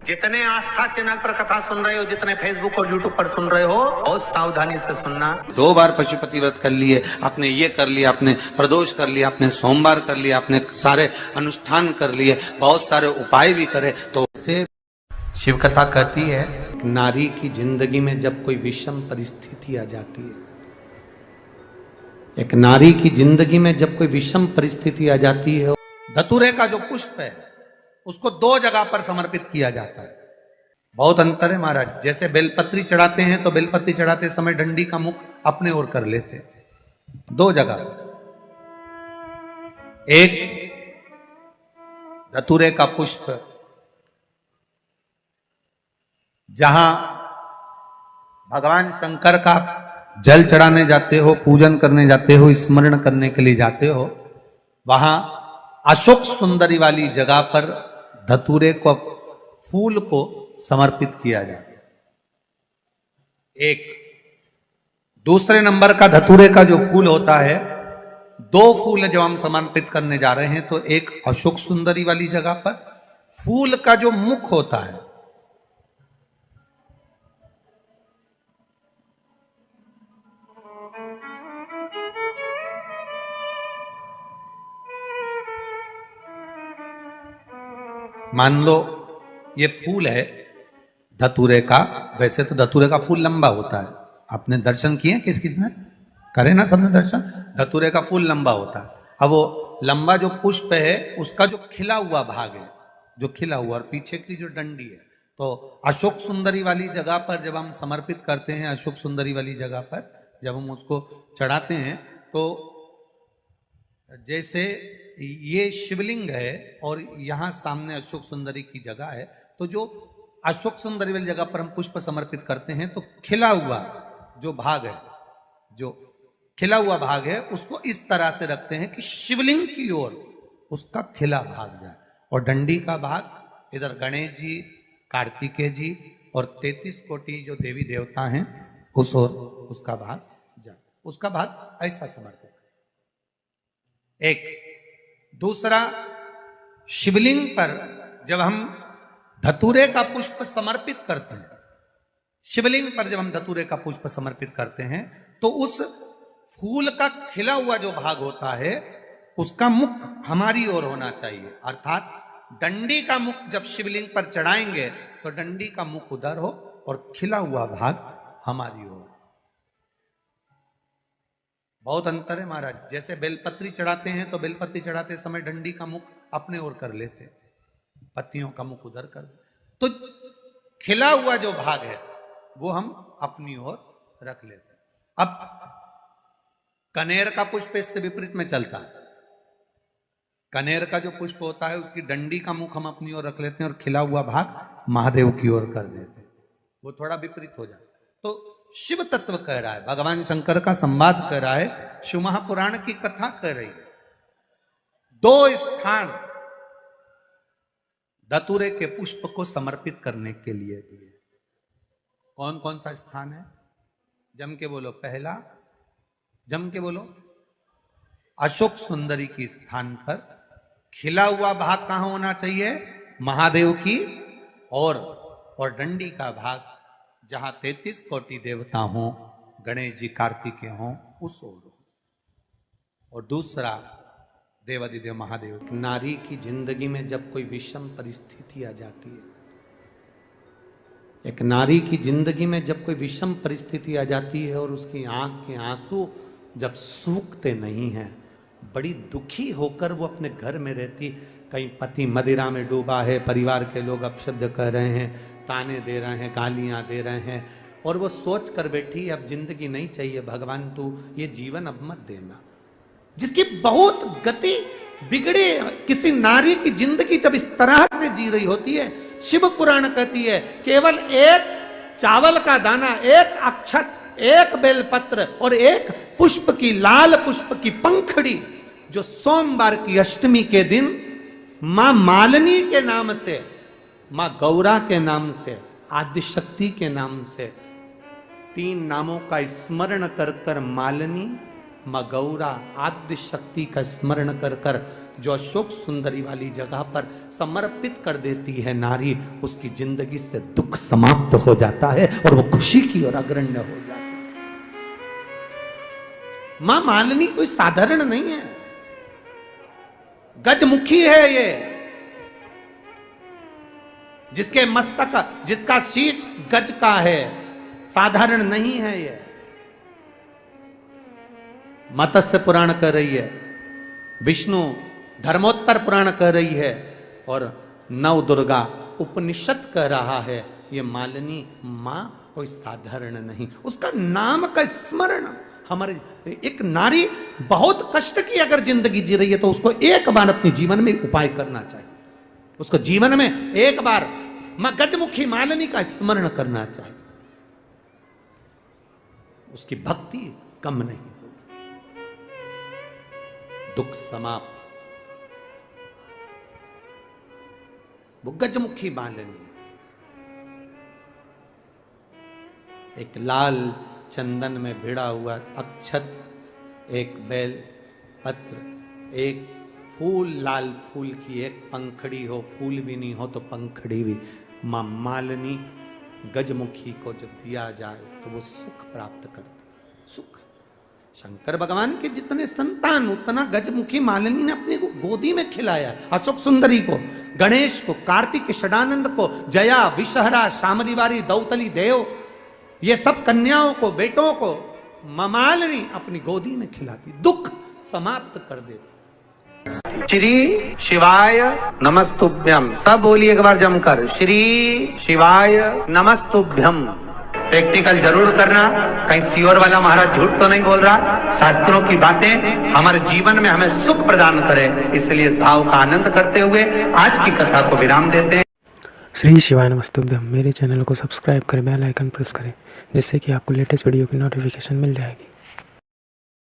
जितने आस्था चैनल पर कथा सुन रहे हो, जितने फेसबुक और यूट्यूब पर सुन रहे हो, बहुत सावधानी से सुनना। 2 बार पशुपति व्रत कर लिए, आपने ये कर लिया, आपने प्रदोष कर लिया, आपने सोमवार कर लिया, आपने सारे अनुष्ठान कर लिए, बहुत सारे उपाय भी करे, तो से शिव कथा कहती है नारी की जिंदगी में जब कोई विषम परिस्थिति आ जाती है, एक नारी की जिंदगी में जब कोई विषम परिस्थिति आ जाती है, धतूरे का जो पुष्प है उसको 2 जगह पर समर्पित किया जाता है। बहुत अंतर है महाराज। जैसे बेलपत्री चढ़ाते हैं तो बेलपत्री चढ़ाते समय डंडी का मुख अपने ओर कर लेते, 2 जगह। एक धतूरे का पुष्प जहां भगवान शंकर का जल चढ़ाने जाते हो, पूजन करने जाते हो, स्मरण करने के लिए जाते हो, वहां अशोक सुंदरी वाली जगह पर धतूरे को, फूल को समर्पित किया जाए। एक दूसरे नंबर का धतूरे का जो फूल होता है, 2 फूल जब हम समर्पित करने जा रहे हैं तो एक अशोक सुंदरी वाली जगह पर, फूल का जो मुख होता है मान लो ये फूल है धतूरे का। वैसे तो धतूरे का फूल लंबा होता है, आपने दर्शन किए किस किसने करे ना, सबने दर्शन। धतूरे का फूल लंबा होता है। अब वो लंबा जो पुष्प है उसका जो खिला हुआ भाग है, जो खिला हुआ, और पीछे की जो डंडी है, तो अशोक सुंदरी वाली जगह पर जब हम समर्पित करते हैं, अशोक सुंदरी वाली जगह पर जब हम उसको चढ़ाते हैं, तो जैसे ये शिवलिंग है और यहां सामने अशोक सुंदरी की जगह है, तो जो अशोक सुंदरी वाली जगह पर हम पुष्प समर्पित करते हैं तो खिला हुआ जो भाग है, जो खिला हुआ भाग है, उसको इस तरह से रखते हैं कि शिवलिंग की ओर उसका खिला भाग जाए, और डंडी का भाग इधर गणेश जी, कार्तिकेय जी और 33 कोटि जो देवी देवता हैं उस ओर उसका भाग जाए, उसका भाग ऐसा समर्पित। एक दूसरा, शिवलिंग पर जब हम धतूरे का पुष्प समर्पित करते हैं, शिवलिंग पर जब हम धतूरे का पुष्प समर्पित करते हैं तो उस फूल का खिला हुआ जो भाग होता है उसका मुख हमारी ओर होना चाहिए। अर्थात डंडी का मुख जब शिवलिंग पर चढ़ाएंगे तो डंडी का मुख उधर हो और खिला हुआ भाग हमारी ओर। बहुत अंतर है महाराज। जैसे बेलपत्री चढ़ाते हैं तो बेलपत्री चढ़ाते समय डंडी का मुख अपने ओर कर लेते, पत्तियों का मुख उधर कर देते, तो खिला हुआ जो भाग है वो हम अपनी ओर रख लेते। अब कनेर का पुष्प इससे विपरीत में चलता है। कनेर का जो पुष्प होता है उसकी डंडी का मुख हम अपनी ओर रख लेते हैं और खिला हुआ भाग महादेव की ओर कर देते हैं, वो थोड़ा विपरीत हो जाता। तो शिव तत्व कह रहा है, भगवान शंकर का संवाद कर रहा है, शिव महापुराण की कथा कर रही है। 2 स्थान धतूरे के पुष्प को समर्पित करने के लिए दिए। कौन कौन सा स्थान है? जम के बोलो। पहला, जम के बोलो, अशोक सुंदरी के स्थान पर खिला हुआ भाग कहां होना चाहिए? महादेव की और डंडी का भाग जहां 33 कोटि देवता हों, गणेश जी, कार्तिकेय हों, उस ओर। और दूसरा, देवादिदेव महादेव। नारी की जिंदगी में जब कोई विषम परिस्थिति आ जाती है, एक नारी की जिंदगी में जब कोई विषम परिस्थिति आ जाती है और उसकी आंख के आंसू जब सूखते नहीं हैं, बड़ी दुखी होकर वो अपने घर में रहती, कहीं पति मदिरा में डूबा है, परिवार के लोग अपशब्द कह रहे हैं, ताने दे रहे हैं, गालियां दे रहे हैं, और वो सोच कर बैठी अब जिंदगी नहीं चाहिए, भगवान तू ये जीवन अब मत देना। जिसकी बहुत गति बिगड़े किसी नारी की जिंदगी जब इस तरह से जी रही होती है, शिव पुराण कहती है केवल एक चावल का दाना, एक अक्षत, एक बेलपत्र और एक पुष्प की, लाल पुष्प की पंखड़ी, जो सोमवार की अष्टमी के दिन मां मालिनी के नाम से, मां गौरा के नाम से, आदिशक्ति के नाम से, 3 नामों का स्मरण कर कर, मालिनी, मां गौरा, आदिशक्ति का स्मरण कर कर जो अशोक सुंदरी वाली जगह पर समर्पित कर देती है नारी, उसकी जिंदगी से दुख समाप्त हो जाता है और वो खुशी की ओर अग्रण्य हो जाती है। मां मालिनी कोई साधारण नहीं है, गजमुखी है ये, जिसके मस्तक, जिसका शीश गज का है, साधारण नहीं है ये। मत्स्य पुराण कह रही है, विष्णु धर्मोत्तर पुराण कह रही है, और नव दुर्गा उपनिषद कह रहा है, ये मालिनी मां कोई साधारण नहीं। उसका नाम का स्मरण हमारे, एक नारी बहुत कष्ट की अगर जिंदगी जी रही है तो उसको एक बार अपने जीवन में उपाय करना चाहिए, उसको जीवन में एक बार मां गजमुखी मालिनी का स्मरण करना चाहिए, उसकी भक्ति कम नहीं होगी, दुख समाप्त। वो गजमुखी मालिनी एक लाल चंदन में भिड़ा हुआ अक्षत, एक बेल पत्र, एक फूल, लाल फूल की एक पंखड़ी हो, फूल भी नहीं हो तो पंखड़ी भी, मां मालिनी गजमुखी को जब दिया जाए तो वो सुख प्राप्त करती है। सुख, शंकर भगवान के जितने संतान उतना गजमुखी मालिनी ने अपने गोदी में खिलाया। अशोक सुंदरी को, गणेश को, कार्तिक षडानंद को, जया, विषहरा, शामरीवारी, दौतली देव, ये सब कन्याओं को, बेटों को मां मालिनी अपनी गोदी में खिलाती, दुख समाप्त कर देती। श्री शिवाय नमस्तुभ्यम, सब बोलिए एक बार जमकर, श्री शिवाय नमस्तुभ्यम। प्रैक्टिकल जरूर करना, कहीं सियोर वाला महाराज झूठ तो नहीं बोल रहा। शास्त्रों की बातें हमारे जीवन में हमें सुख प्रदान करें, इसलिए इस भाव का आनंद करते हुए आज की कथा को विराम देते हैं। श्री शिवाय नमस्तुभ्यम। मेरे चैनल को सब्सक्राइब करें, बेल आइकन प्रेस करें, जिससे कि आपको लेटेस्ट वीडियो की नोटिफिकेशन मिल जाएगी।